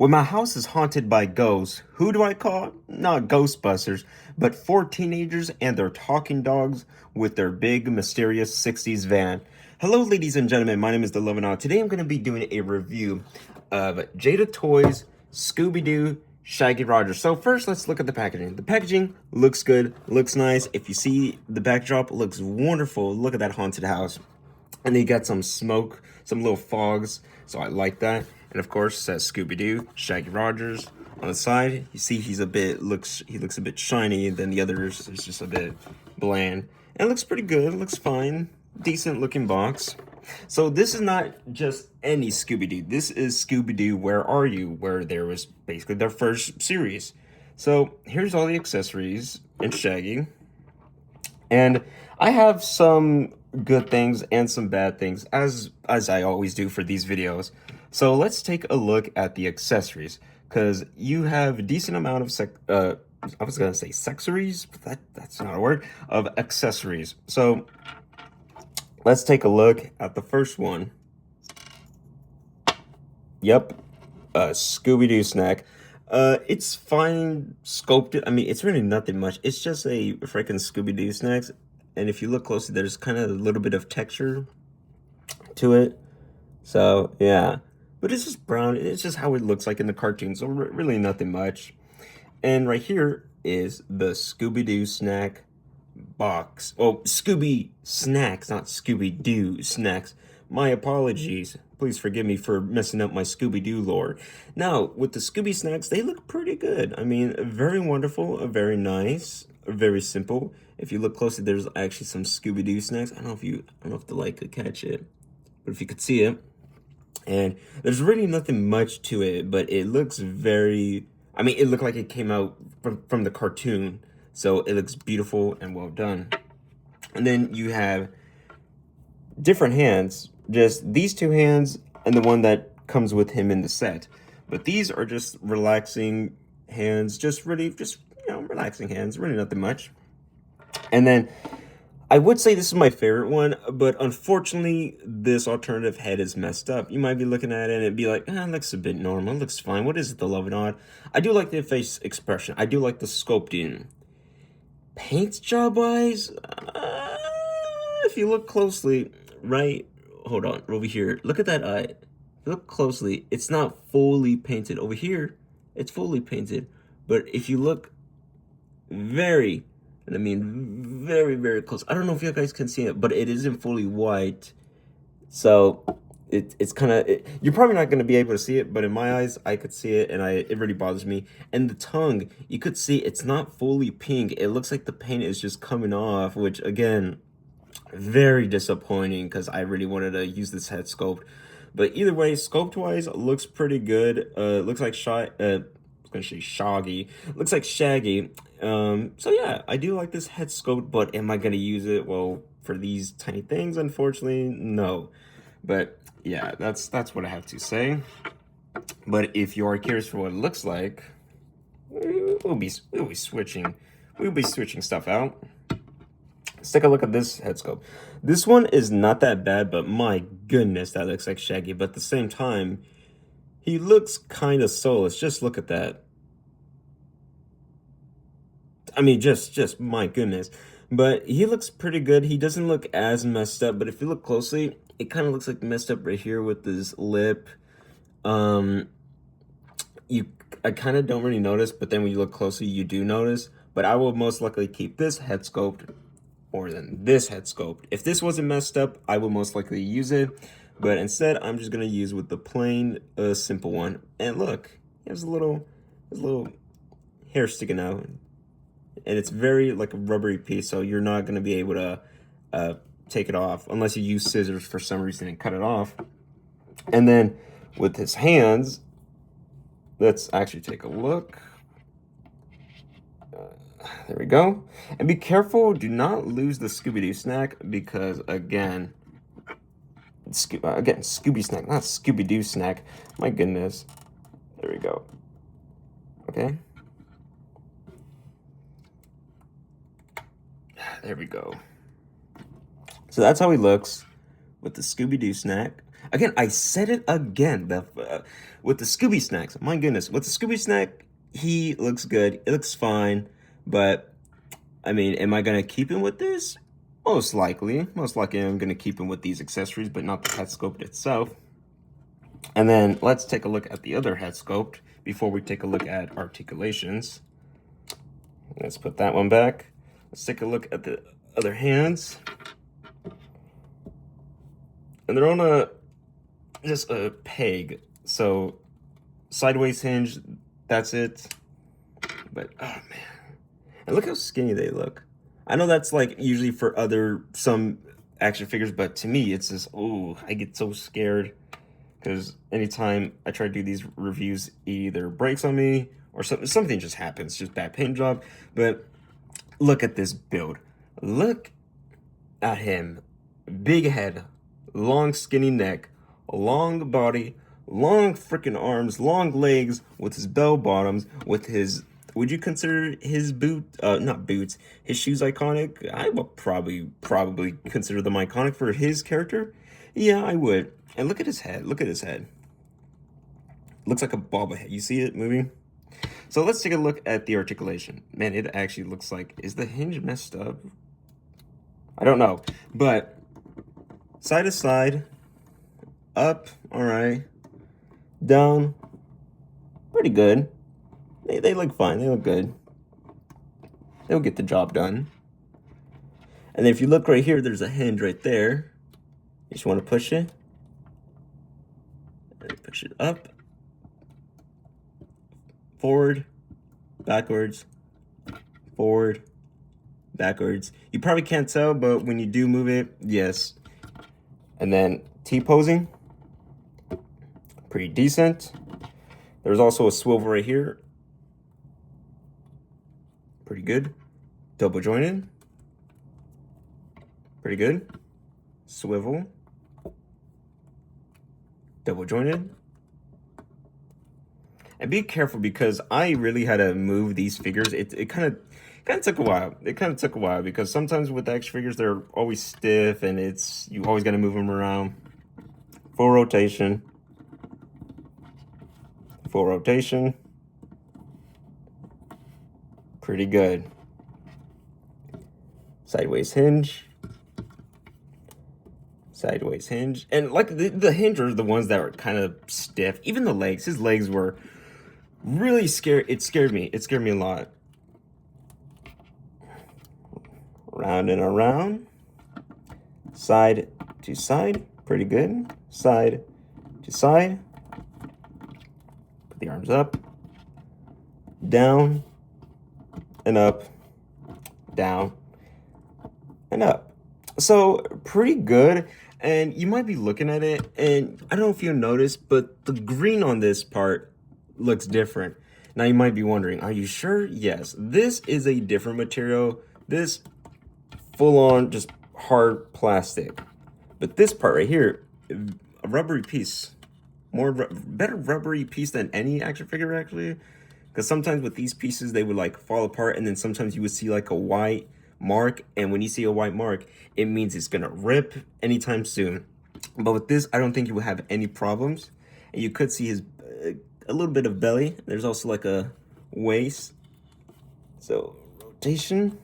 When my house is haunted by ghosts, who do I call? Not Ghostbusters, but four teenagers and their talking dogs with their big, mysterious 60s van. Hello, ladies and gentlemen. My name is Delovinaw. Today I'm going to be doing a review of Jada Toys, Scooby-Doo, Shaggy Rogers. So first, let's look at the packaging. The packaging looks good, looks nice. If you see the backdrop, it looks wonderful. Look at that haunted house. And they got some smoke, some little fogs, so I like that. And of course, it says Scooby-Doo, Shaggy Rogers. On the side, you see he looks a bit shiny, and then the others is just a bit bland. And it looks pretty good, it looks fine. Decent looking box. So this is not just any Scooby-Doo. This is Scooby-Doo Where Are You? Where there was basically their first series. So here's all the accessories in Shaggy. And I have some good things and some bad things, as I always do for these videos. So let's take a look at the accessories, because you have a decent amount of I was gonna say sexories, but that's not a word, of accessories. So let's take a look at the first one. Yep, a Scooby-Doo snack. It's fine sculpted. I mean, it's really nothing much. It's just a freaking Scooby-Doo snacks. And if you look closely, there's kind of a little bit of texture to it. So, yeah. But it's just brown. It's just how it looks like in the cartoon. So, really nothing much. And right here is the Scooby-Doo snack box. Oh, Scooby snacks, not Scooby-Doo snacks. My apologies. Please forgive me for messing up my Scooby-Doo lore. Now, with the Scooby snacks, they look pretty good. I mean, very wonderful, very nice, very simple. If you look closely, there's actually some Scooby-Doo snacks. I don't know if the light could catch it, but if you could see it. And there's really nothing much to it, but it looks very, I mean, it looked like it came out from the cartoon. So it looks beautiful and well done. And then you have different hands, just these two hands and the one that comes with him in the set. But these are just relaxing hands, just relaxing hands, really nothing much. And then I would say this is my favorite one, but unfortunately, this alternative head is messed up. You might be looking at it and it'd be like, it looks a bit normal, it looks fine. What is it, the love and odd? I do like the face expression. I do like the sculpting. Paint job wise, if you look closely, right, hold on, over here, look at that eye. Look closely, it's not fully painted. Over here, it's fully painted. But if you look very, and I mean very, very close, I don't know if you guys can see it, but it isn't fully white. So it's kind of, you're probably not going to be able to see it, but in my eyes, I could see it, and it really bothers me. And the tongue, you could see it's not fully pink. It looks like the paint is just coming off, which again, very disappointing, because I really wanted to use this head sculpt. But either way, sculpt-wise, looks pretty good. Looks like I was gonna say Shaggy. Looks like Shaggy. So yeah, I do like this head sculpt, but am I gonna use it? Well, for these tiny things, unfortunately, no. But yeah, that's what I have to say. But if you are curious for what it looks like, we'll be switching stuff out. Let's take a look at this head sculpt. This one is not that bad, but my goodness, that looks like Shaggy. But at the same time, he looks kind of soulless. Just look at that. I mean, just my goodness. But he looks pretty good. He doesn't look as messed up, but if you look closely, it kind of looks like messed up right here with his lip. I kind of don't really notice, but then when you look closely, you do notice. But I will most likely keep this head sculpt more than this head sculpt. If this wasn't messed up, I would most likely use it. But instead, I'm just gonna use with the plain, simple one. And look, he has a little hair sticking out, and it's very like a rubbery piece, so you're not gonna be able to take it off unless you use scissors for some reason and cut it off. And then with his hands, let's actually take a look. There we go. And be careful, do not lose the Scooby-Doo snack, because again, Scooby snack, not Scooby-Doo snack. My goodness. There we go. Okay. There we go. So that's how he looks with the Scooby-Doo snack. Again, I said it again. With the Scooby snacks, my goodness, with the Scooby snack, he looks good. It looks fine, but I mean, am I gonna keep him with this? Most likely. Most likely, I'm gonna keep him with these accessories, but not the head sculpt itself. And then let's take a look at the other head sculpt before we take a look at articulations. Let's put that one back. Let's take a look at the other hands. And they're on just a peg. So sideways hinge, that's it. But oh man. And look how skinny they look. I know that's like usually for some action figures, but to me it's just, oh, I get so scared. Because anytime I try to do these reviews, it either breaks on me or something just happens, just bad paint job. But look at this build. Look at him. Big head, long skinny neck, long body, long freaking arms, long legs with his bell bottoms, with his, would you consider his not boots, his shoes iconic? I would probably consider them iconic for his character. Yeah, I would. And look at his head. Look at his head. Looks like a bobblehead. You see it moving? So let's take a look at the articulation. Man, it actually looks like, is the hinge messed up? I don't know. But side to side, up, all right, down, pretty good. They look fine. They look good. They'll get the job done. And then if you look right here, there's a hinge right there. You just want to push it. And push it up, forward, backwards, forward, backwards. You probably can't tell, but when you do move it, yes. And then T-posing, pretty decent. There's also a swivel right here. Pretty good. Double jointed. Pretty good. Swivel. Double jointed. And be careful because I really had to move these figures. It kind of took a while. It kind of took a while because sometimes with action figures they're always stiff and you always got to move them around. Full rotation. Full rotation. Pretty good. Sideways hinge. Sideways hinge. And like the hinge are the ones that were kind of stiff. Even the legs. His legs were really scared. It scared me. It scared me a lot. Round and around. Side to side. Pretty good. Side to side. Put the arms up. Down and up. Down and up. So pretty good. And you might be looking at it and I don't know if you noticed, but the green on this part looks different. Now you might be wondering, are you sure? Yes, this is a different material. This full on just hard plastic. But this part right here, a rubbery piece. Better rubbery piece than any action figure actually. Because sometimes with these pieces, they would like fall apart and then sometimes you would see like a white mark. And when you see a white mark, it means it's gonna rip anytime soon. But with this, I don't think you will have any problems. And you could see his a little bit of belly. There's also like a waist. So rotation.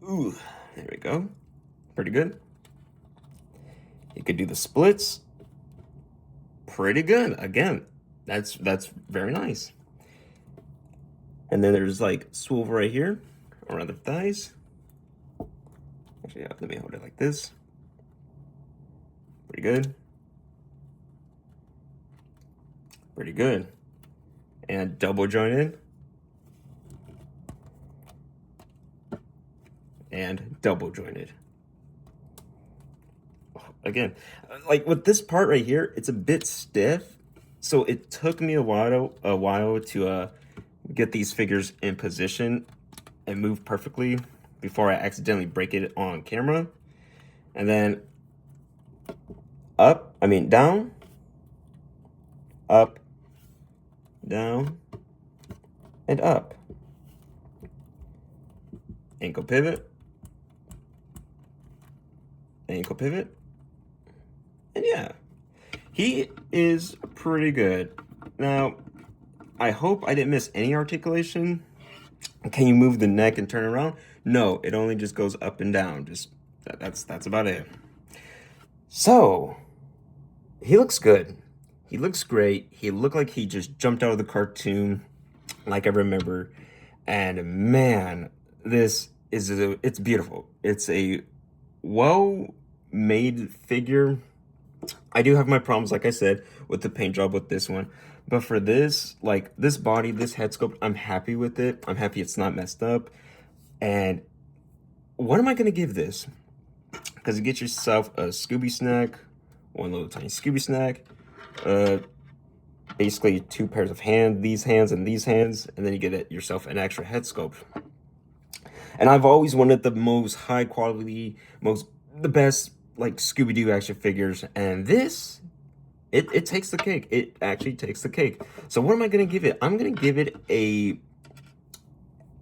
Ooh, there we go. Pretty good. You could do the splits. Pretty good. Again, that's very nice. And then there's like swivel right here around the thighs. Actually, yeah, let me hold it like this. Pretty good. Pretty good. And double jointed. And double jointed. Again, like with this part right here, it's a bit stiff. So it took me a while to get these figures in position and move perfectly before I accidentally break it on camera. And then down, up, down, and up. Ankle pivot, And yeah, he is pretty good. Now, I hope I didn't miss any articulation. Can you move the neck and turn around? No, it only just goes up and down. Just that's about it. So, he looks good. He looks great. He looked like he just jumped out of the cartoon, like I remember. And man, it's beautiful. It's a well-made figure. I do have my problems, like I said, with the paint job with this one. But for this, like this body, this head sculpt, I'm happy with it. I'm happy it's not messed up. And what am I gonna give this? Because you get yourself a Scooby snack, one little tiny Scooby snack, uh, basically two pairs of these hands and these hands, and then you get yourself an extra head sculpt. And I've always wanted the most high quality, the best like Scooby-Doo action figures, and this, it takes the cake. It actually takes the cake. So what am I gonna give it? I'm gonna give it a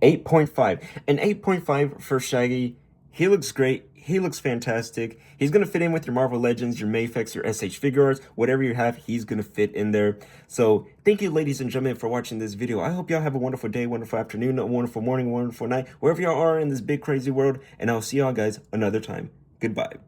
8.5. An 8.5 for Shaggy. He looks great. He looks fantastic. He's going to fit in with your Marvel Legends, your Mayfix, your SH Figuarts, whatever you have, he's going to fit in there. So thank you, ladies and gentlemen, for watching this video. I hope y'all have a wonderful day, wonderful afternoon, a wonderful morning, wonderful night, wherever y'all are in this big crazy world. And I'll see y'all guys another time. Goodbye.